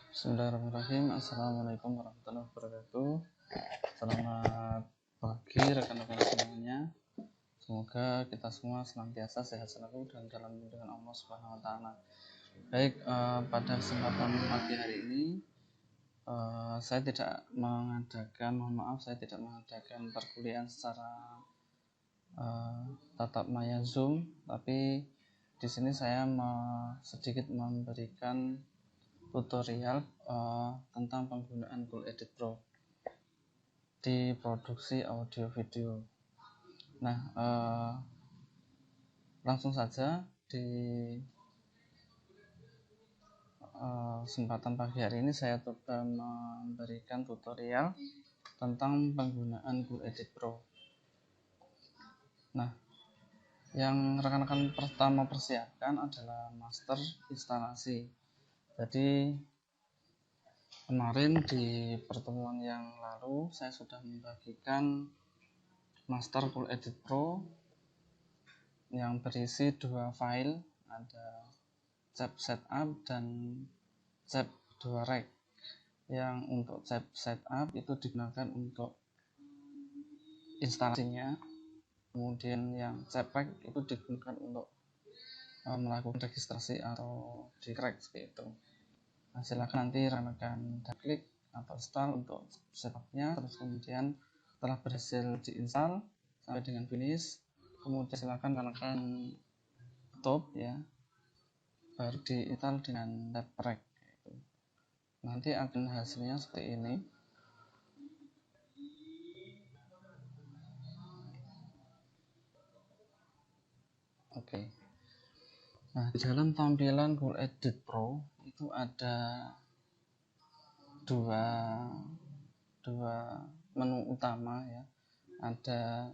Bismillahirrahmanirrahim. Assalamualaikum warahmatullahi wabarakatuh. Selamat pagi rekan-rekan semuanya. Semoga kita semua senantiasa sehat selalu dan dalam lindungan Allah Subhanahu wa taala. Baik, pada kesempatan pagi hari ini saya tidak mengadakan perkuliahan secara tatap maya Zoom, tapi di sini saya sedikit memberikan tutorial tentang penggunaan Cool Edit Pro di produksi audio video. Nah, langsung saja di kesempatan pagi hari ini saya coba memberikan tutorial tentang penggunaan Cool Edit Pro. Nah, yang rekan-rekan pertama persiapkan adalah master instalasi. Jadi kemarin di pertemuan yang lalu saya sudah membagikan master Cool Edit Pro yang berisi dua file, ada tab setup dan tab 2 rec. Yang untuk tab setup itu digunakan untuk instalasinya, kemudian yang tab rec itu digunakan untuk melakukan registrasi atau di crack seperti itu. Nah, silakan nanti rekan-rekan klik atau install untuk setupnya, terus kemudian setelah berhasil diinstal sampai dengan finish, kemudian silakan rekan-rekan stop ya, baru diinstal dengan tab rec. Nanti akan hasilnya seperti ini. Oke. Nah, di dalam tampilan Cool Edit Pro itu ada dua menu utama ya. Ada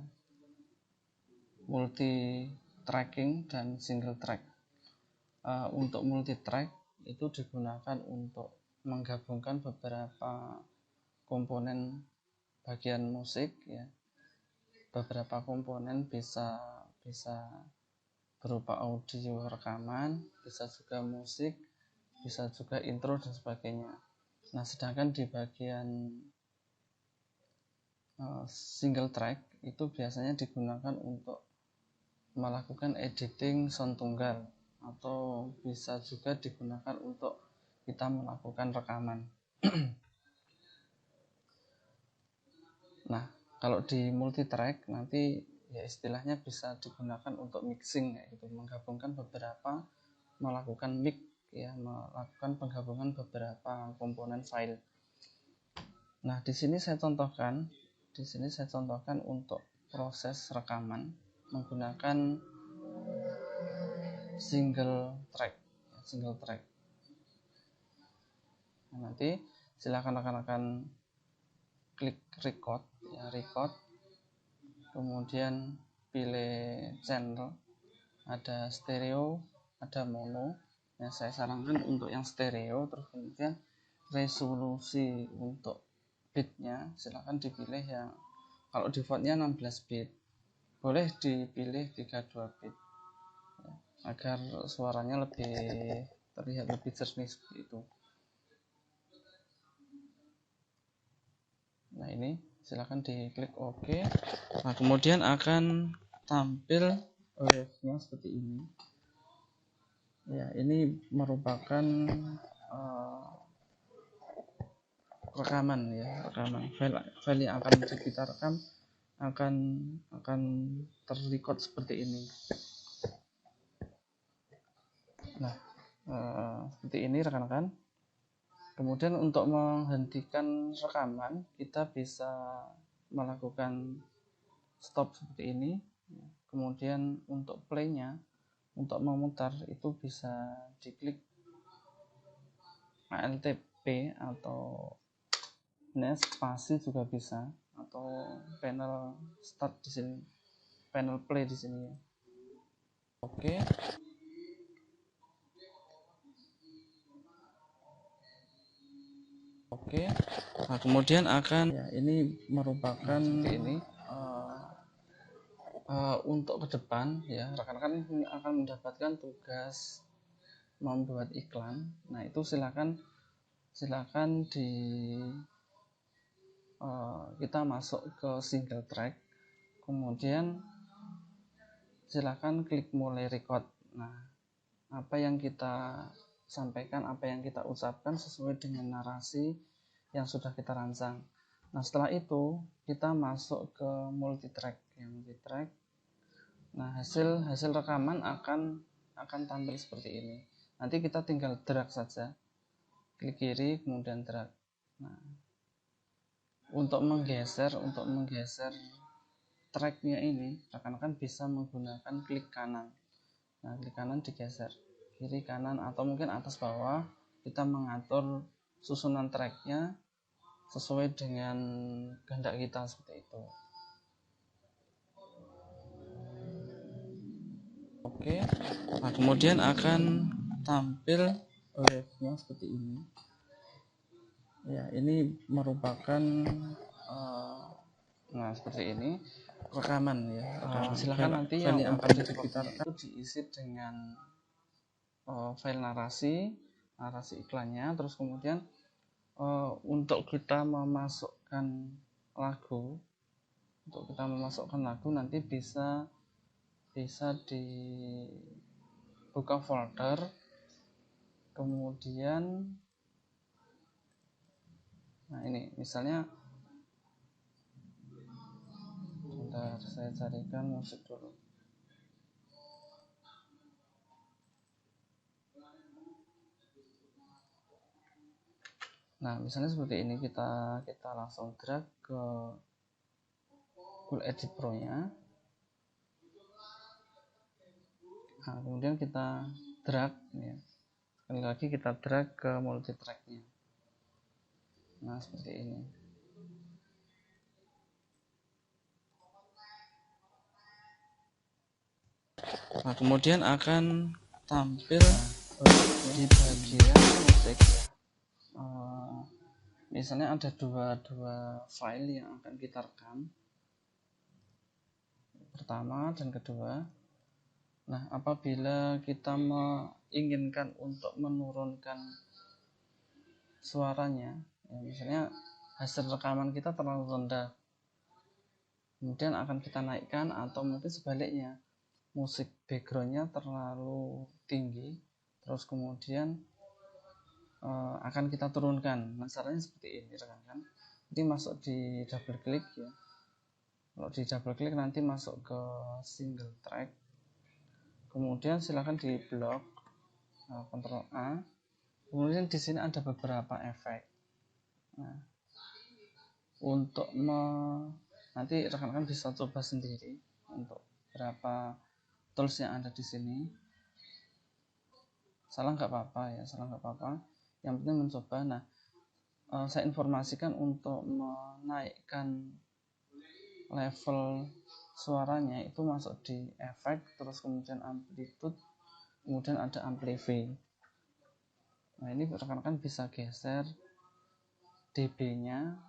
multi tracking dan single track. Untuk multi track itu digunakan untuk menggabungkan beberapa komponen bagian musik ya. Beberapa komponen bisa berupa audio rekaman, bisa juga musik, bisa juga intro dan sebagainya. Nah, sedangkan di bagian single track itu biasanya digunakan untuk melakukan editing sound tunggal, atau bisa juga digunakan untuk kita melakukan rekaman. Nah, kalau di multi track nanti ya istilahnya bisa digunakan untuk mixing, yaitu menggabungkan melakukan mix ya, melakukan penggabungan beberapa komponen file. Nah, di sini saya contohkan untuk proses rekaman menggunakan single track. Nah, nanti silakan rekan-rekan klik record, kemudian pilih channel, ada stereo, ada mono. Nah, saya sarankan untuk yang stereo, terus kemudian resolusi untuk bitnya silakan dipilih yang, kalau defaultnya 16 bit, boleh dipilih 32 bit ya, agar suaranya terlihat lebih jernih seperti itu. Nah, ini silakan diklik OK. Nah, kemudian akan tampil wave-nya seperti ini. Ya, ini merupakan rekaman file yang akan kita rekam akan terrecord seperti ini. Nah, seperti ini rekan-rekan. Kemudian untuk menghentikan rekaman kita bisa melakukan stop seperti ini. Kemudian untuk playnya, untuk memutar itu bisa diklik Alt P, atau spasi juga bisa, atau panel start di sini, panel play di sini ya. Oke. Nah, kemudian ini merupakan seperti ini. Untuk ke depan ya, rekan-rekan akan mendapatkan tugas membuat iklan. Nah, itu silakan silakan kita masuk ke single track, kemudian silakan klik mulai record. Nah, apa yang kita sampaikan, apa yang kita ucapkan sesuai dengan narasi yang sudah kita rancang. Nah, setelah itu kita masuk ke multitrack. Nah, hasil rekaman akan tampil seperti ini. Nanti kita tinggal drag saja, klik kiri kemudian drag. Nah, untuk menggeser tracknya ini rekan-rekan bisa menggunakan klik kanan. Nah, klik kanan digeser kiri kanan atau mungkin atas bawah, kita mengatur susunan tracknya sesuai dengan kehendak kita seperti itu. Oke, nah kemudian akan tampil wave-nya seperti ini. Ya, ini merupakan nah seperti ini rekaman ya. Silahkan nanti yang akan diputar itu diisi dengan file narasi iklannya. Terus kemudian untuk kita memasukkan lagu nanti bisa dibuka folder, kemudian nah ini misalnya, bentar saya carikan musik dulu. Nah, misalnya seperti ini, kita langsung drag ke Cool Edit Pro nya. Nah, kemudian kita drag ya. Sekali lagi kita drag ke multitrack nya. Nah, seperti ini. Nah, kemudian akan tampil di bagian musik ya. Misalnya ada dua file yang akan kita rekam, pertama dan kedua. Nah, apabila kita menginginkan untuk menurunkan suaranya ya, misalnya hasil rekaman kita terlalu rendah, kemudian akan kita naikkan, atau mungkin sebaliknya musik backgroundnya terlalu tinggi, terus kemudian akan kita turunkan. Nah, caranya seperti ini rekan-rekan. Jadi masuk di double klik ya. Kalau di double klik nanti masuk ke single track, kemudian silakan di blok, Ctrl A. Kemudian di sini ada beberapa efek. Nah, untuk nanti rekan-rekan bisa coba sendiri untuk berapa tools yang ada di sini. Salah nggak apa-apa, yang penting mencoba. Nah, saya informasikan untuk menaikkan level suaranya itu masuk di efek, terus kemudian amplitude, kemudian ada amplify. Nah, ini rekan-rekan bisa geser dB nya.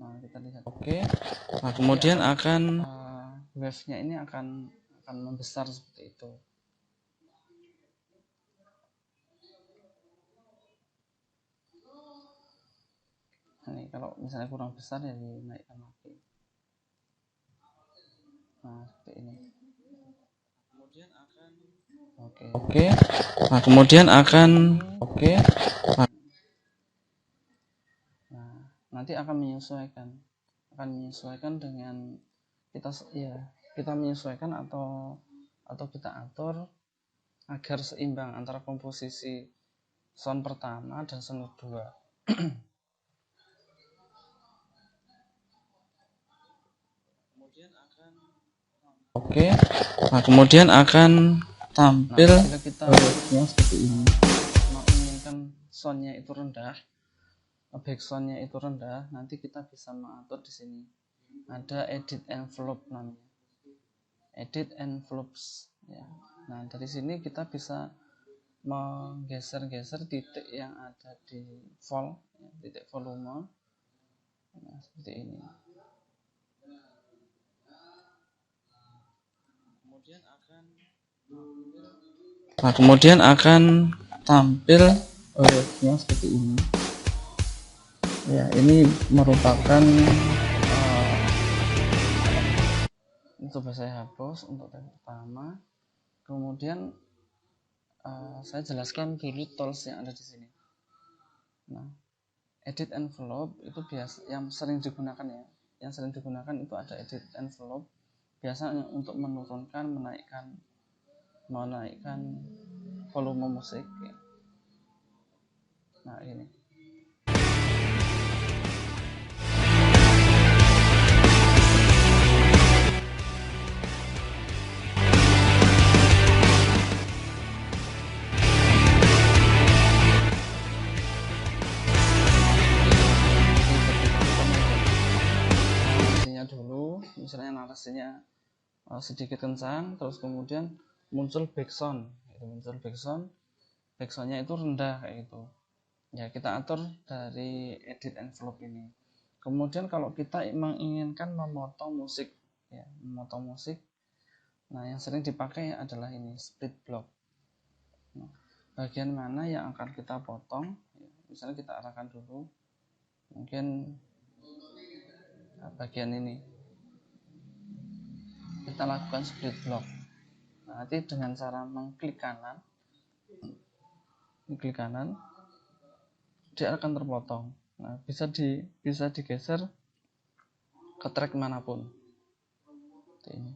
Nah, kita lihat. Oke. Nah, kemudian akan wave-nya ini akan membesar seperti itu. Ini kalau misalnya kurang besar ya dinaikkan lagi. Nah, seperti ini. Kemudian akan oke. Nah, kemudian akan nah, nanti akan menyesuaikan dengan kita menyesuaikan atau kita atur agar seimbang antara komposisi sound pertama dan sound kedua. Oke. Nah, kemudian akan tampil wave-nya seperti ini. Menginginkan sound-nya itu rendah, back sound-nya itu rendah, nanti kita bisa mengatur di sini. Ada edit envelope namanya. Edit envelopes ya. Nah, dari sini kita bisa menggeser-geser titik yang ada di titik volume. Nah, seperti ini. Kemudian akan Nah, kemudian akan tampil seperti ini. Ya, ini merupakan coba saya hapus untuk tag pertama. Kemudian saya jelaskan dulu tools yang ada di sini. Nah, edit envelope itu biasa yang sering digunakan ya. Yang sering digunakan itu ada edit envelope, biasanya untuk menurunkan, menaikkan volume musik ya. Nah, ini. Dulu misalnya narasinya sedikit kencang, terus kemudian muncul backsound backsoundnya itu rendah kayak gitu ya, kita atur dari edit envelope ini. Kemudian kalau kita menginginkan memotong musik ya, nah yang sering dipakai adalah ini split block. Nah, bagian mana yang akan kita potong ya, misalnya kita arahkan dulu, mungkin bagian ini kita lakukan split block. Nah, nanti dengan cara mengklik kanan dia akan terpotong. Nah, bisa digeser ke track manapun. Seperti ini.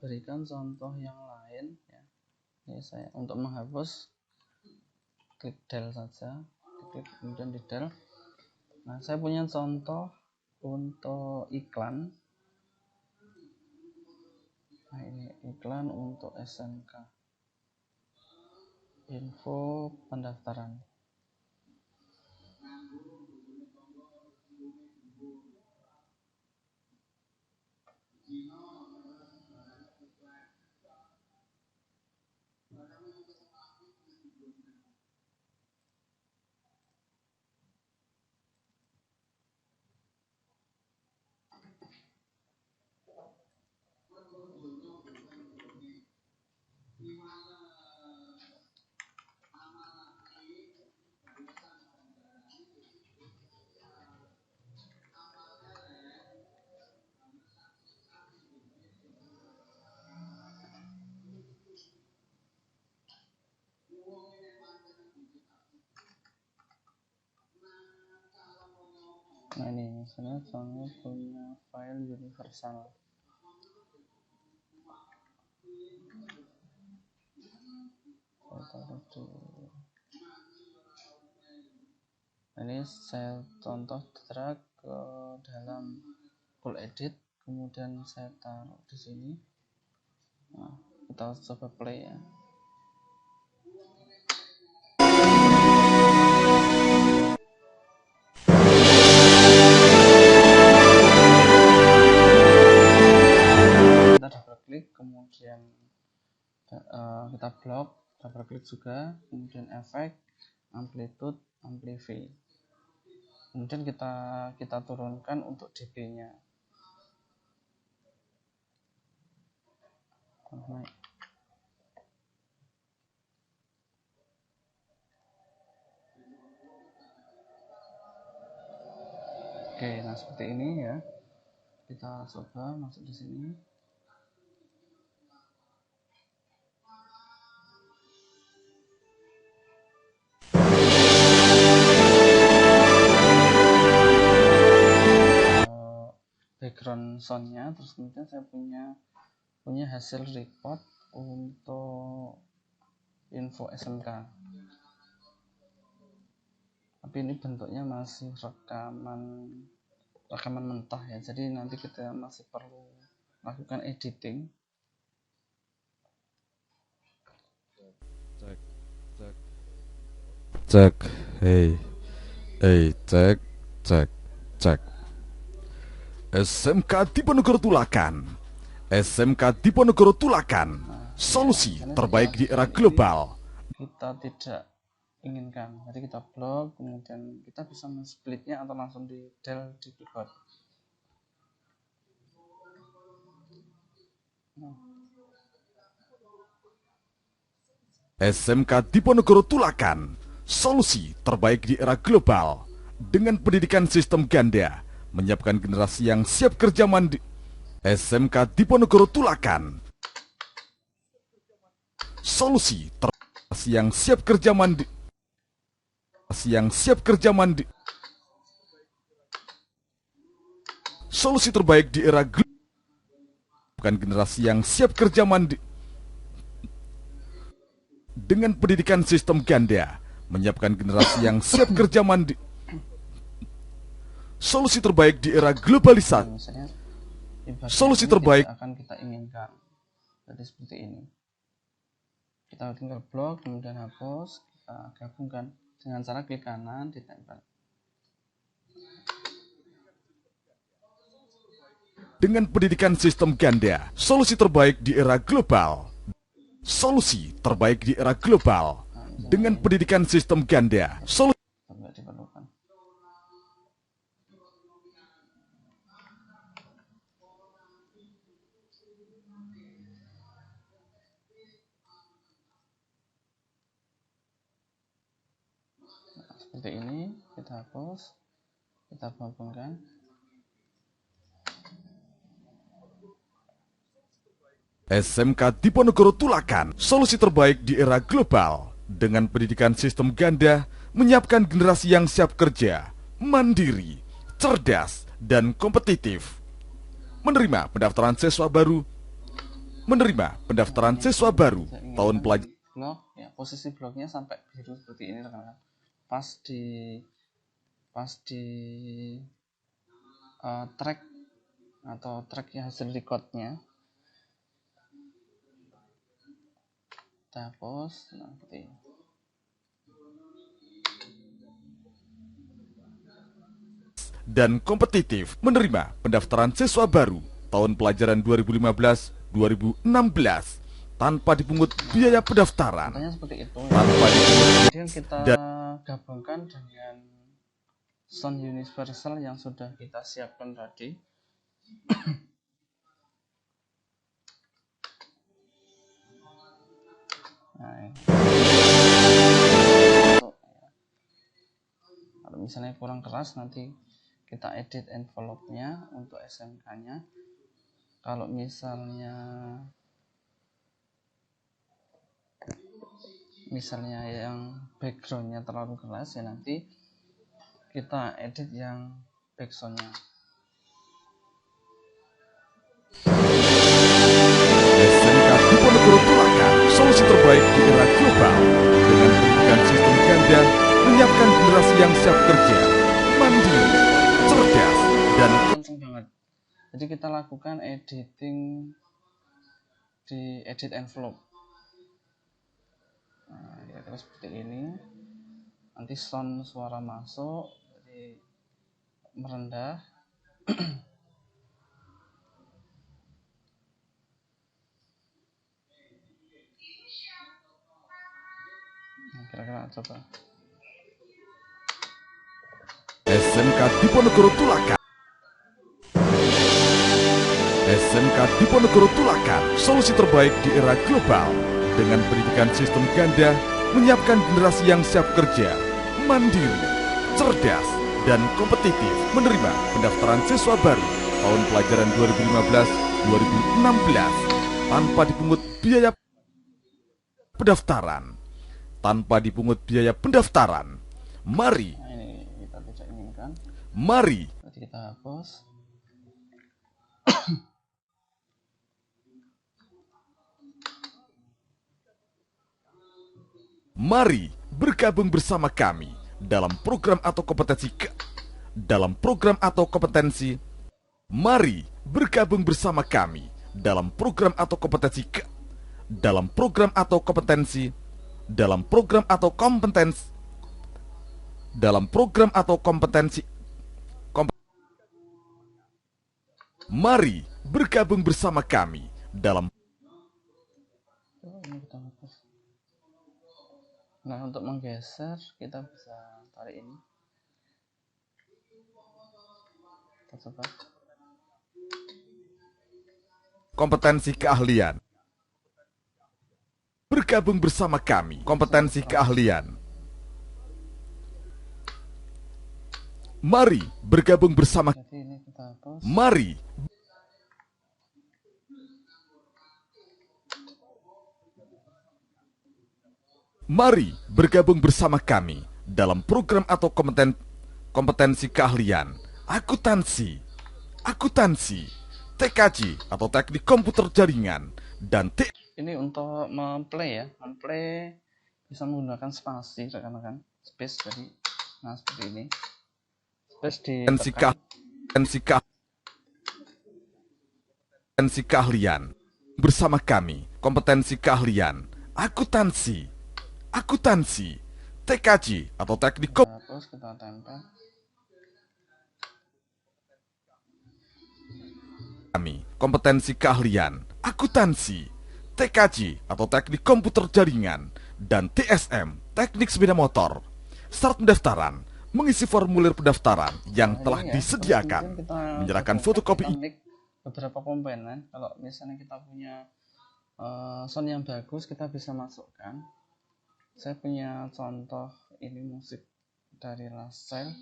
Berikan contoh yang lain ya. Ini saya untuk menghapus klik del saja, klik kemudian di del. Nah, saya punya contoh untuk iklan. Nah, ini iklan untuk SMK, info pendaftaran. Nah, ini misalnya soalnya punya file universal. Ini saya contoh drag ke dalam full edit, kemudian saya taruh di sini. Nah, kita coba play ya. Kita double klik, kemudian kita blok, double klik juga, kemudian efek, amplitude, amplify. Kemudian kita turunkan untuk dB-nya. Oke, nah seperti ini ya. Kita coba masuk di sini. Background soundnya, terus kemudian saya punya hasil record untuk info SMK, tapi ini bentuknya masih rekaman mentah ya, jadi nanti kita masih perlu lakukan editing. Cek, cek. SMK Diponegoro Tulakan. SMK Diponegoro Tulakan, solusi terbaik di era global. Kita tidak inginkan, jadi kita blok, kemudian kita bisa men-splitnya atau langsung di del di keyboard. SMK Diponegoro Tulakan, solusi terbaik di era global. Dengan pendidikan sistem ganda, menyiapkan generasi yang siap kerja mandiri. SMK Diponegoro Tulakan, solusi terbaik yang siap kerja mandiri. Solusi terbaik di era global. Bukan generasi yang siap kerja mandiri. Dengan pendidikan sistem ganda, menyiapkan generasi yang siap kerja mandiri. Solusi terbaik di era globalisasi. Solusi terbaik akan kita inginkan. Jadi seperti ini. Kita tinggal blok, kemudian hapus, kita gabungkan dengan cara klik kanan ditempel. Dengan pendidikan sistem ganda, solusi terbaik di era global. Solusi terbaik di era global. Dengan pendidikan sistem ganda, solusi diperlukan. Nah, seperti ini, kita hapus, kita gabungkan. SMK Diponegoro Tulakan, solusi terbaik di era global. Dengan pendidikan sistem ganda, menyiapkan generasi yang siap kerja, mandiri, cerdas, dan kompetitif. Menerima pendaftaran siswa baru. Tahun pelajaran. Blok, ya, posisi bloknya sampai biru seperti ini, rekan-rekan. Pas di track atau tracknya hasil recordnya. Kita hapus, nah seperti ini. Dan kompetitif, menerima pendaftaran siswa baru tahun pelajaran 2015-2016 tanpa dipungut biaya pendaftaran. Contohnya seperti itu. Tanpa dipungut. Kemudian kita gabungkan dengan sound universal yang sudah kita siapkan tadi. Nah, kalau misalnya kurang keras, nanti kita edit envelope-nya untuk SMK-nya. Kalau misalnya yang background-nya terlalu keras, ya nanti kita edit yang background-nya. SMK Diponegoro Tulakan, solusi terbaik di era global. Dengan pendidikan sistem ganda, menyiapkan generasi yang siap kerja, mandiri, cerdas, dan Kenceng banget. Jadi kita lakukan editing di edit envelope. Nah, kira-kira seperti ini. Nanti sound suara masuk, jadi merendah. Nah, kira-kira coba. SMK Diponegoro Tulakan. SMK Diponegoro Tulakan, solusi terbaik di era global. Dengan pendidikan sistem ganda, menyiapkan generasi yang siap kerja, mandiri, cerdas, dan kompetitif. Menerima pendaftaran siswa baru tahun pelajaran 2015-2016 tanpa dipungut biaya pendaftaran. Mari. Nah, ini kita tidak inginkan. Mari. Jadi kita hapus. Mari bergabung bersama kami dalam program atau kompetensi Mari bergabung bersama kami dalam program atau kompetensi Mari bergabung bersama kami dalam Ini kita hapus. Nah, untuk menggeser kita bisa tarik ini. Kita coba. kompetensi keahlian. Bergabung bersama kami, kompetensi keahlian. Mari bergabung bersama. Jadi ini kita hapus. Mari. Mari bergabung bersama kami dalam program atau kompetensi keahlian akuntansi, TKJ atau teknik komputer jaringan, dan Ini untuk memplay ya, memplay bisa menggunakan spasi rekan-rekan, space. Jadi nah seperti ini, space ditekan. kompetensi keahlian bersama kami, kompetensi keahlian akuntansi, TKJ atau teknik Kita hapus, kita tempel. kami, kompetensi keahlian akuntansi, TKJ atau teknik komputer jaringan, dan TSM, teknik sepeda motor. Syarat pendaftaran: mengisi formulir pendaftaran yang telah Ini ya, disediakan, terus mungkin kita menyerahkan coba fotokopi kita mix beberapa komponen. Kalau misalnya kita punya sound yang bagus, kita bisa masukkan. Saya punya contoh ini musik dari Lascelles,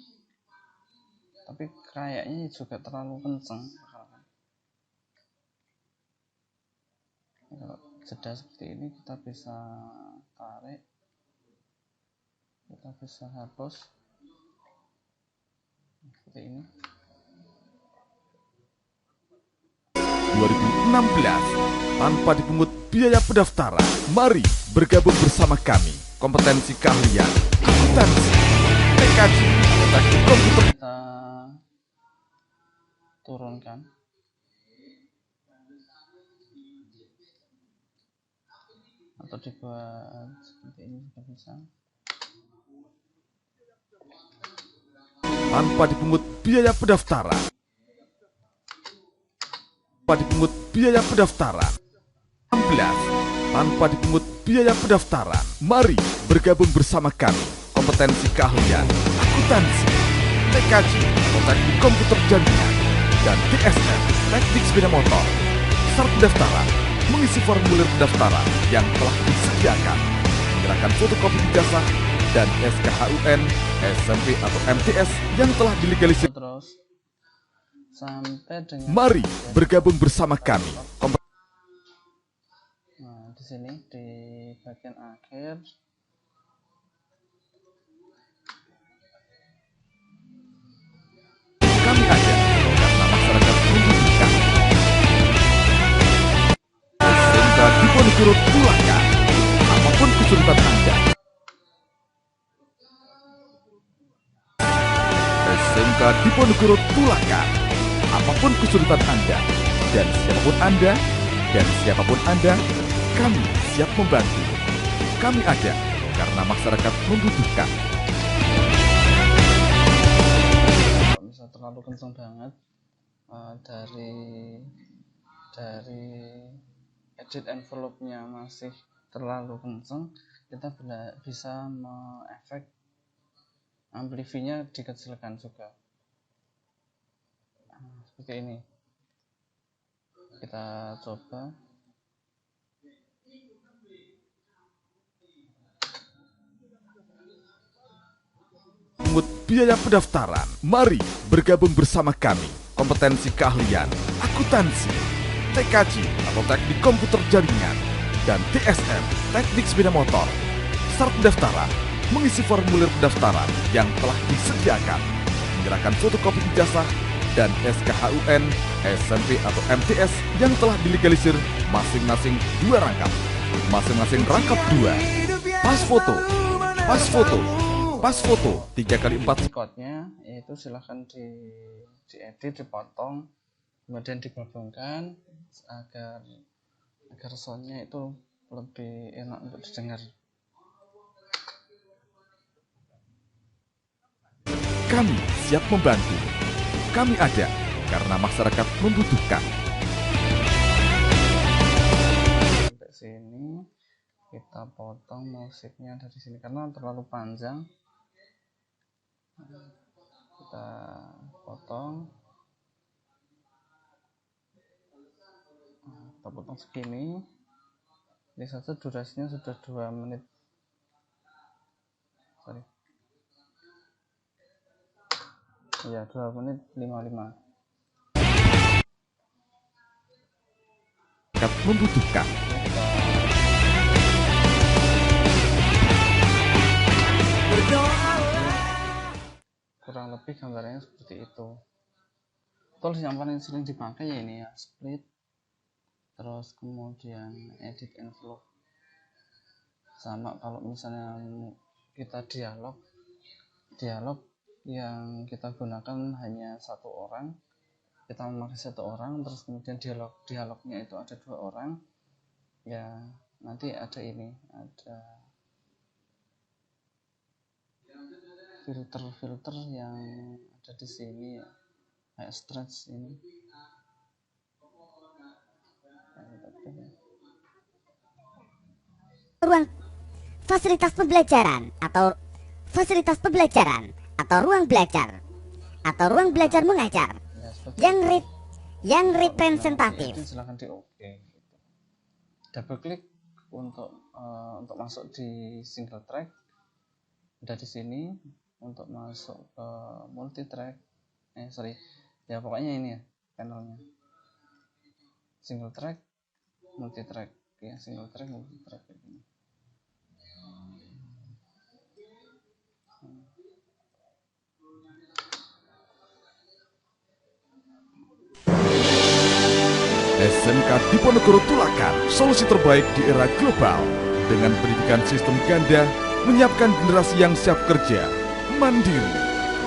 tapi kayaknya juga terlalu kenceng. Kalau jeda seperti ini kita bisa tarik, kita bisa hapus seperti ini. 2016 tanpa dipungut biaya pendaftaran. Mari bergabung bersama kami, kompetensi keahlian akuntansi, TKJ atau teknik komputer. Kita turunkan. Atau dibuat seperti ini juga bisa. Tanpa dipungut biaya pendaftaran. Tanpa dipungut biaya pendaftaran. 16 tanpa dipungut biaya pendaftaran. Mari bergabung bersama kami, kompetensi keahlian akuntansi, TKJ atau teknik komputer jaringan, dan TSM, teknik sepeda motor. Syarat pendaftaran: mengisi formulir pendaftaran yang telah disediakan, menyerahkan fotokopi ijazah dan SKHUN, SMP atau MTS yang telah dilegalisir. Terus sampai dengan Mari bergabung bersama kami. nah di sini di bagian akhir Kami ada karena masyarakat membutuhkan. SMK Diponegoro Tulakan. Apapun kesulitan Anda. SMK Diponegoro Tulakan. Apapun kesulitan Anda dan siapapun Anda, kami siap membantu. Kami ada karena masyarakat membutuhkan. bisa terlalu kenceng banget, dari edit envelope-nya masih terlalu kenceng, kita bisa mengefek amplify-nya dikecilkan juga. Seperti ini kita coba. Pungut biaya pendaftaran. Mari bergabung bersama kami, kompetensi keahlian akuntansi, TKJ atau teknik komputer jaringan, dan TSM, teknik sepeda motor. Syarat pendaftaran: mengisi formulir pendaftaran yang telah disediakan, menyerahkan fotokopi ijazah dan SKHUN, SMP atau MTS yang telah dilegalisir masing-masing 2 rangkap. Masing-masing rangkap 2. Pas foto 3x4. Code-nya itu silahkan diedit, dipotong, kemudian digabungkan agar soundnya itu lebih enak untuk didengar. Kami siap membantu. Kami ada karena masyarakat membutuhkan. Sampai sini kita potong musiknya dari sini karena terlalu panjang. Kita potong. Kita potong segini. Ini saja durasinya sudah 2 menit. Sorry. Ya, 2 menit 55. Membutuhkan. Kurang lebih gambarnya seperti itu. Tools yang paling sering dipakai ya ini ya, split, terus kemudian edit envelope. Sama kalau misalnya kita dialog yang kita gunakan hanya 1 orang, kita memakai 1 orang, terus kemudian dialognya itu ada 2 orang ya, nanti ada ini, ada filter yang ada di sini ya, kayak stretch ini. Ruang fasilitas pembelajaran atau ruang belajar atau ruang belajar mengajar Ya, yang representatif. silahkan di OK gitu. Double klik untuk masuk di single track, udah di sini. Untuk masuk ke multi track, ya pokoknya ini ya panelnya, single track, multi track ya, single track, multi track ini. SMK Diponegoro Tulakan, solusi terbaik di era global. Dengan pendidikan sistem ganda, menyiapkan generasi yang siap kerja, mandiri,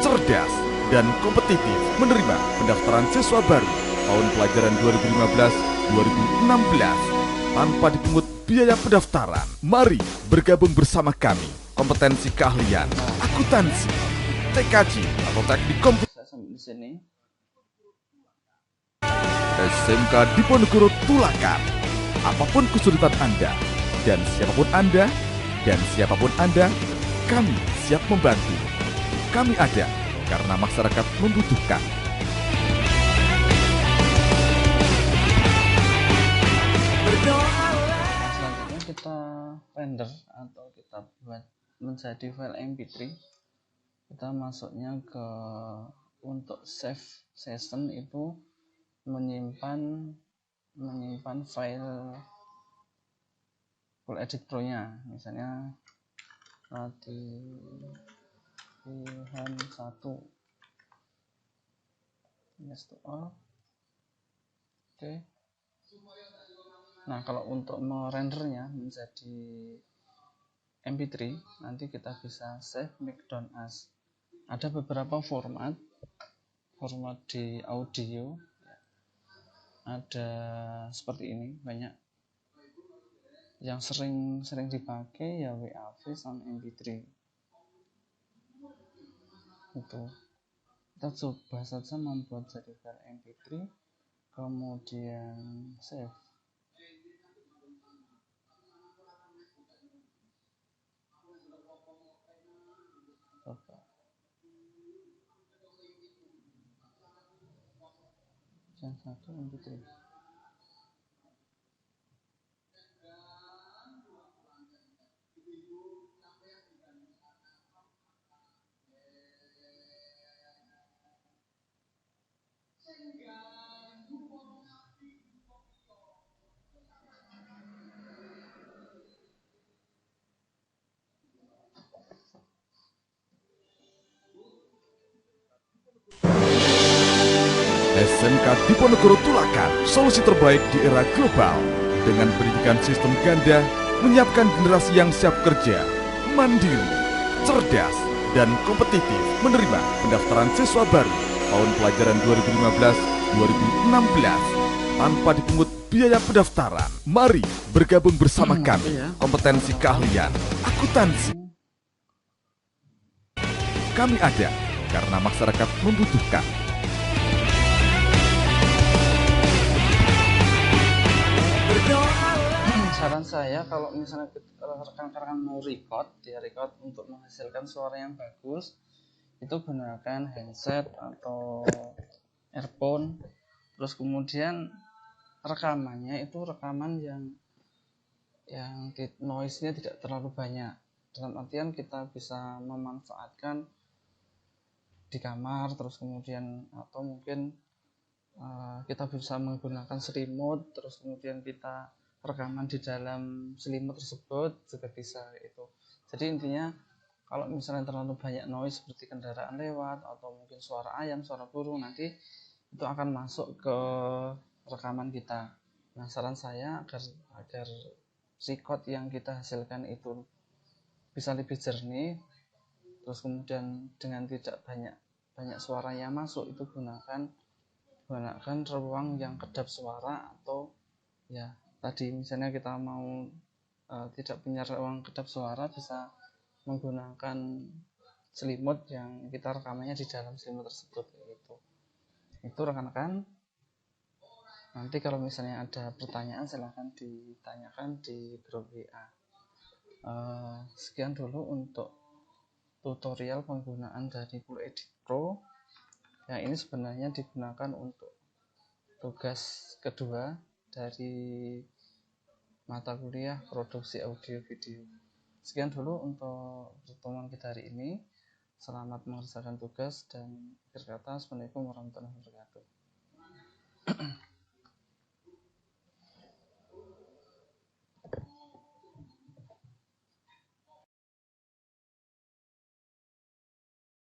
cerdas, dan kompetitif. Menerima pendaftaran siswa baru tahun pelajaran 2015-2016 tanpa dipungut biaya pendaftaran. Mari bergabung bersama kami. Kompetensi keahlian, akuntansi, TKJ atau teknik komputer. Saya sampai di sini. SMK Diponegoro Tulakan. Apapun kesulitan Anda dan siapapun Anda, kami siap membantu. Kami ada karena masyarakat membutuhkan. Selanjutnya kita render atau kita buat menjadi file MP3. Kita masuknya ke untuk save session itu menyimpan file full edit pro nya, misalnya latihan 1 yes to all. Oke. Nah, kalau untuk merendernya menjadi MP3 nanti kita bisa save markdown as. Ada beberapa format di audio, ada seperti ini, banyak yang sering dipakai ya WAV sama MP3 itu. Kita coba saja membuat jadi file MP3 kemudian save. Coba yang 1 MP3. SMK Diponegoro Tulakan, solusi terbaik di era global. Dengan pendidikan sistem ganda, menyiapkan generasi yang siap kerja, mandiri, cerdas, dan kompetitif. Menerima pendaftaran siswa baru tahun pelajaran 2015-2016 tanpa dipungut biaya pendaftaran. Mari bergabung bersama kami. Kompetensi keahlian, akuntansi. Kami ada karena masyarakat membutuhkan. saran saya kalau misalnya rekan-rekan mau record untuk menghasilkan suara yang bagus, itu gunakan headset atau earphone. Terus kemudian rekamannya itu rekaman yang noise-nya tidak terlalu banyak. Dalam artian kita bisa memanfaatkan di kamar, terus kemudian atau mungkin kita bisa menggunakan selimut, terus kemudian kita rekaman di dalam selimut tersebut juga bisa itu. Jadi intinya kalau misalnya terlalu banyak noise seperti kendaraan lewat atau mungkin suara ayam, suara burung, nanti itu akan masuk ke rekaman kita. Nah, saran saya agar record yang kita hasilkan itu bisa lebih jernih, terus kemudian dengan tidak banyak suara yang masuk, itu gunakan ruang yang kedap suara, atau ya tadi misalnya kita mau tidak punya ruang kedap suara, bisa menggunakan selimut yang kita rekamannya di dalam selimut tersebut gitu. Itu rekan-rekan. Nanti kalau misalnya ada pertanyaan silahkan ditanyakan di grup WA. Sekian dulu untuk tutorial penggunaan dari Blue Edit Pro. Yang ini sebenarnya digunakan untuk tugas kedua dari mata kuliah produksi audio video. Sekian dulu untuk pertemuan kita hari ini. Selamat mengerjakan tugas dan akhir kata, assalamualaikum warahmatullahi wabarakatuh.